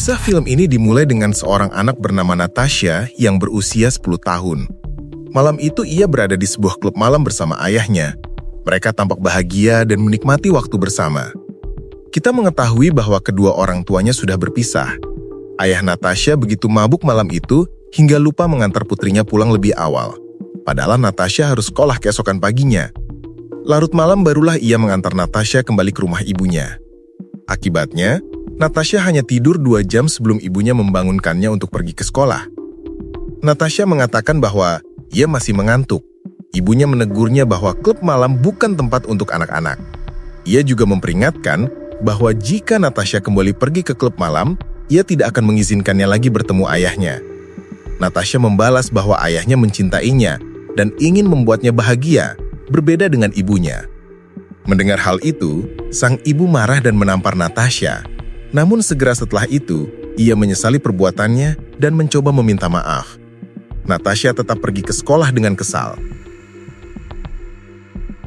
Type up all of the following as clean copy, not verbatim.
Kisah film ini dimulai dengan seorang anak bernama Natasha yang berusia 10 tahun. Malam itu ia berada di sebuah klub malam bersama ayahnya. Mereka tampak bahagia dan menikmati waktu bersama. Kita mengetahui bahwa kedua orang tuanya sudah berpisah. Ayah Natasha begitu mabuk malam itu hingga lupa mengantar putrinya pulang lebih awal. Padahal Natasha harus sekolah keesokan paginya. Larut malam barulah ia mengantar Natasha kembali ke rumah ibunya. Akibatnya, Natasha hanya tidur 2 jam sebelum ibunya membangunkannya untuk pergi ke sekolah. Natasha mengatakan bahwa ia masih mengantuk. Ibunya menegurnya bahwa klub malam bukan tempat untuk anak-anak. Ia juga memperingatkan bahwa jika Natasha kembali pergi ke klub malam, ia tidak akan mengizinkannya lagi bertemu ayahnya. Natasha membalas bahwa ayahnya mencintainya dan ingin membuatnya bahagia, berbeda dengan ibunya. Mendengar hal itu, sang ibu marah dan menampar Natasha. Namun segera setelah itu, ia menyesali perbuatannya dan mencoba meminta maaf. Natasha tetap pergi ke sekolah dengan kesal.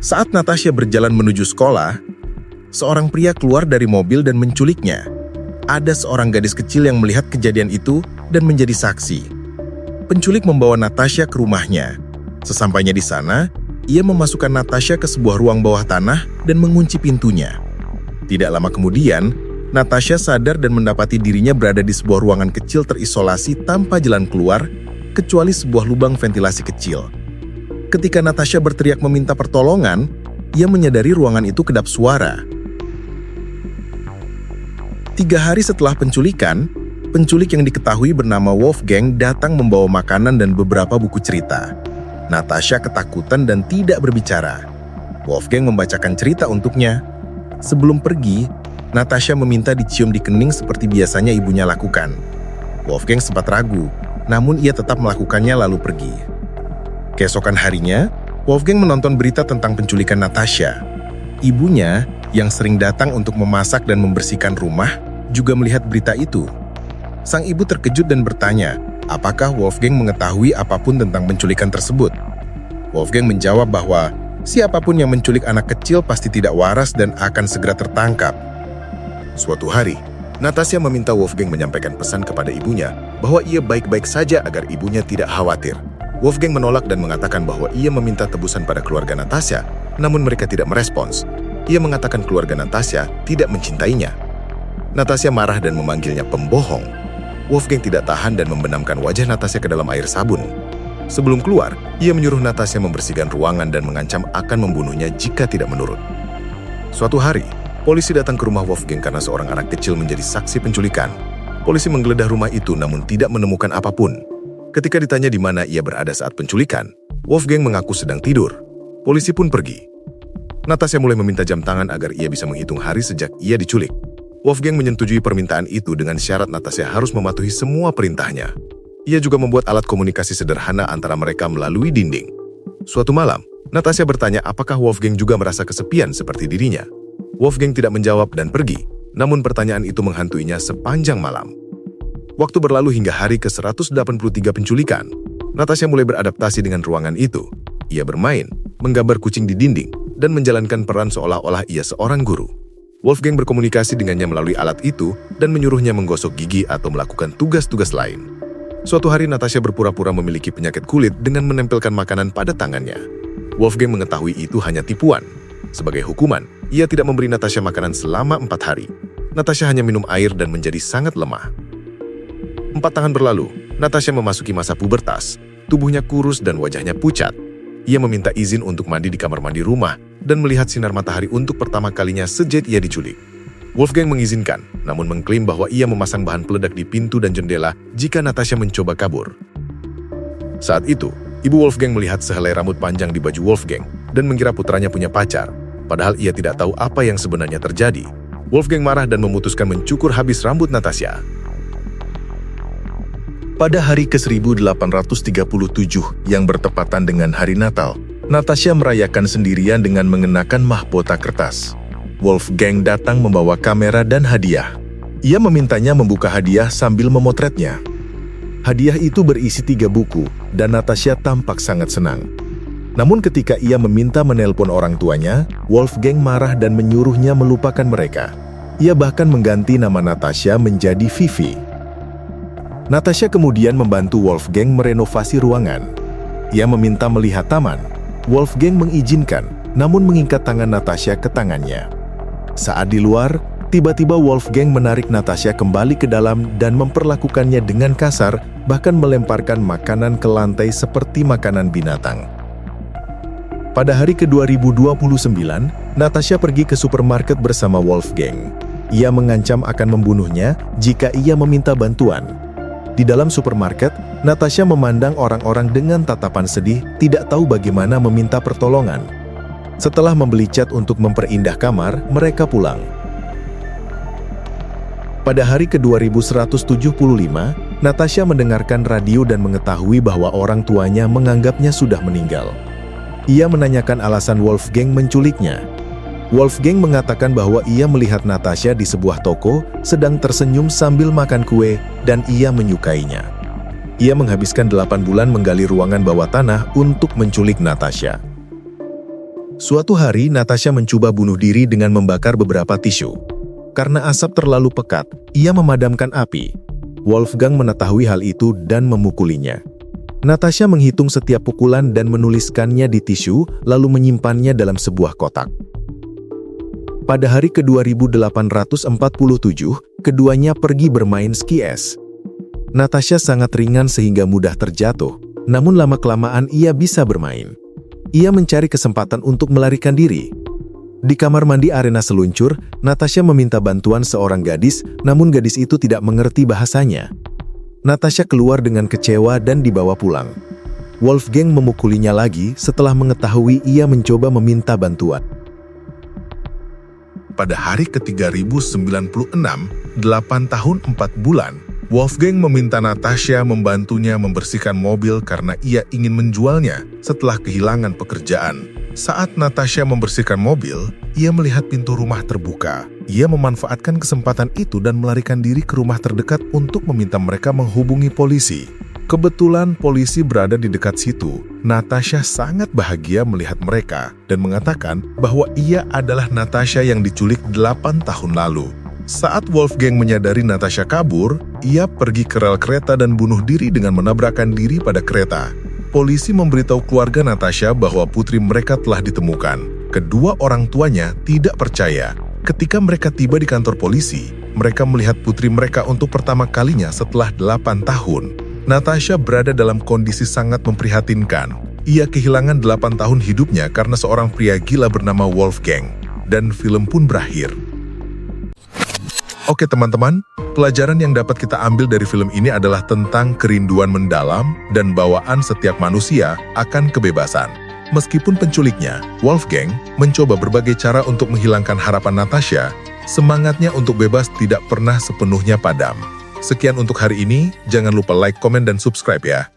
Saat Natasha berjalan menuju sekolah, seorang pria keluar dari mobil dan menculiknya. Ada seorang gadis kecil yang melihat kejadian itu dan menjadi saksi. Penculik membawa Natasha ke rumahnya. Sesampainya di sana, ia memasukkan Natasha ke sebuah ruang bawah tanah dan mengunci pintunya. Tidak lama kemudian, Natasha sadar dan mendapati dirinya berada di sebuah ruangan kecil terisolasi tanpa jalan keluar, kecuali sebuah lubang ventilasi kecil. Ketika Natasha berteriak meminta pertolongan, ia menyadari ruangan itu kedap suara. 3 hari setelah penculikan, penculik yang diketahui bernama Wolfgang datang membawa makanan dan beberapa buku cerita. Natasha ketakutan dan tidak berbicara. Wolfgang membacakan cerita untuknya. Sebelum pergi, Natasha meminta dicium di kening seperti biasanya ibunya lakukan. Wolfgang sempat ragu, namun ia tetap melakukannya lalu pergi. Keesokan harinya, Wolfgang menonton berita tentang penculikan Natasha. Ibunya, yang sering datang untuk memasak dan membersihkan rumah, juga melihat berita itu. Sang ibu terkejut dan bertanya, apakah Wolfgang mengetahui apapun tentang penculikan tersebut. Wolfgang menjawab bahwa siapapun yang menculik anak kecil pasti tidak waras dan akan segera tertangkap. Suatu hari, Natasha meminta Wolfgang menyampaikan pesan kepada ibunya bahwa ia baik-baik saja agar ibunya tidak khawatir. Wolfgang menolak dan mengatakan bahwa ia meminta tebusan pada keluarga Natasha, namun mereka tidak merespons. Ia mengatakan keluarga Natasha tidak mencintainya. Natasha marah dan memanggilnya pembohong. Wolfgang tidak tahan dan membenamkan wajah Natasha ke dalam air sabun. Sebelum keluar, ia menyuruh Natasha membersihkan ruangan dan mengancam akan membunuhnya jika tidak menurut. Suatu hari, polisi datang ke rumah Wolfgang karena seorang anak kecil menjadi saksi penculikan. Polisi menggeledah rumah itu namun tidak menemukan apapun. Ketika ditanya di mana ia berada saat penculikan, Wolfgang mengaku sedang tidur. Polisi pun pergi. Natasha mulai meminta jam tangan agar ia bisa menghitung hari sejak ia diculik. Wolfgang menyetujui permintaan itu dengan syarat Natasha harus mematuhi semua perintahnya. Ia juga membuat alat komunikasi sederhana antara mereka melalui dinding. Suatu malam, Natasha bertanya apakah Wolfgang juga merasa kesepian seperti dirinya. Wolfgang tidak menjawab dan pergi, namun pertanyaan itu menghantuinya sepanjang malam. Waktu berlalu hingga hari ke-183 penculikan. Natasha mulai beradaptasi dengan ruangan itu. Ia bermain, menggambar kucing di dinding, dan menjalankan peran seolah-olah ia seorang guru. Wolfgang berkomunikasi dengannya melalui alat itu dan menyuruhnya menggosok gigi atau melakukan tugas-tugas lain. Suatu hari Natasha berpura-pura memiliki penyakit kulit dengan menempelkan makanan pada tangannya. Wolfgang mengetahui itu hanya tipuan. Sebagai hukuman, ia tidak memberi Natasha makanan selama 4 hari. Natasha hanya minum air dan menjadi sangat lemah. 4 tahun berlalu, Natasha memasuki masa pubertas. Tubuhnya kurus dan wajahnya pucat. Ia meminta izin untuk mandi di kamar mandi rumah dan melihat sinar matahari untuk pertama kalinya sejak ia diculik. Wolfgang mengizinkan, namun mengklaim bahwa ia memasang bahan peledak di pintu dan jendela jika Natasha mencoba kabur. Saat itu, ibu Wolfgang melihat sehelai rambut panjang di baju Wolfgang dan mengira putranya punya pacar, padahal ia tidak tahu apa yang sebenarnya terjadi. Wolfgang marah dan memutuskan mencukur habis rambut Natasha. Pada hari ke-1837 yang bertepatan dengan hari Natal, Natasha merayakan sendirian dengan mengenakan mahkota kertas. Wolfgang datang membawa kamera dan hadiah. Ia memintanya membuka hadiah sambil memotretnya. Hadiah itu berisi 3 buku, dan Natasha tampak sangat senang. Namun ketika ia meminta menelpon orang tuanya, Wolfgang marah dan menyuruhnya melupakan mereka. Ia bahkan mengganti nama Natasha menjadi Vivi. Natasha kemudian membantu Wolfgang merenovasi ruangan. Ia meminta melihat taman. Wolfgang mengizinkan, namun mengikat tangan Natasha ke tangannya. Saat di luar, tiba-tiba Wolfgang menarik Natasha kembali ke dalam dan memperlakukannya dengan kasar, bahkan melemparkan makanan ke lantai seperti makanan binatang. Pada hari ke-2029, Natasha pergi ke supermarket bersama Wolfgang. Ia mengancam akan membunuhnya jika ia meminta bantuan. Di dalam supermarket, Natasha memandang orang-orang dengan tatapan sedih, tidak tahu bagaimana meminta pertolongan. Setelah membeli cat untuk memperindah kamar, mereka pulang. Pada hari ke-2175, Natasha mendengarkan radio dan mengetahui bahwa orang tuanya menganggapnya sudah meninggal. Ia menanyakan alasan Wolfgang menculiknya. Wolfgang mengatakan bahwa ia melihat Natasha di sebuah toko, sedang tersenyum sambil makan kue, dan ia menyukainya. Ia menghabiskan 8 bulan menggali ruangan bawah tanah untuk menculik Natasha. Suatu hari, Natasha mencoba bunuh diri dengan membakar beberapa tisu. Karena asap terlalu pekat, ia memadamkan api. Wolfgang mengetahui hal itu dan memukulinya. Natasha menghitung setiap pukulan dan menuliskannya di tisu, lalu menyimpannya dalam sebuah kotak. Pada hari ke-2847, keduanya pergi bermain ski es. Natasha sangat ringan sehingga mudah terjatuh, namun lama-kelamaan ia bisa bermain. Ia mencari kesempatan untuk melarikan diri. Di kamar mandi arena seluncur, Natasha meminta bantuan seorang gadis, namun gadis itu tidak mengerti bahasanya. Natasha keluar dengan kecewa dan dibawa pulang. Wolfgang memukulinya lagi setelah mengetahui ia mencoba meminta bantuan. Pada hari ke-3096, 8 tahun 4 bulan, Wolfgang meminta Natasha membantunya membersihkan mobil karena ia ingin menjualnya setelah kehilangan pekerjaan. Saat Natasha membersihkan mobil, ia melihat pintu rumah terbuka. Ia memanfaatkan kesempatan itu dan melarikan diri ke rumah terdekat untuk meminta mereka menghubungi polisi. Kebetulan polisi berada di dekat situ. Natasha sangat bahagia melihat mereka dan mengatakan bahwa ia adalah Natasha yang diculik 8 tahun lalu. Saat Wolfgang menyadari Natasha kabur, ia pergi ke rel kereta dan bunuh diri dengan menabrakkan diri pada kereta. Polisi memberitahu keluarga Natasha bahwa putri mereka telah ditemukan. Kedua orang tuanya tidak percaya. Ketika mereka tiba di kantor polisi, mereka melihat putri mereka untuk pertama kalinya setelah 8 tahun. Natasha berada dalam kondisi sangat memprihatinkan. Ia kehilangan 8 tahun hidupnya karena seorang pria gila bernama Wolfgang. Dan film pun berakhir. Oke teman-teman, pelajaran yang dapat kita ambil dari film ini adalah tentang kerinduan mendalam dan bawaan setiap manusia akan kebebasan. Meskipun penculiknya, Wolfgang, mencoba berbagai cara untuk menghilangkan harapan Natasha, semangatnya untuk bebas tidak pernah sepenuhnya padam. Sekian untuk hari ini, jangan lupa like, komen, dan subscribe ya.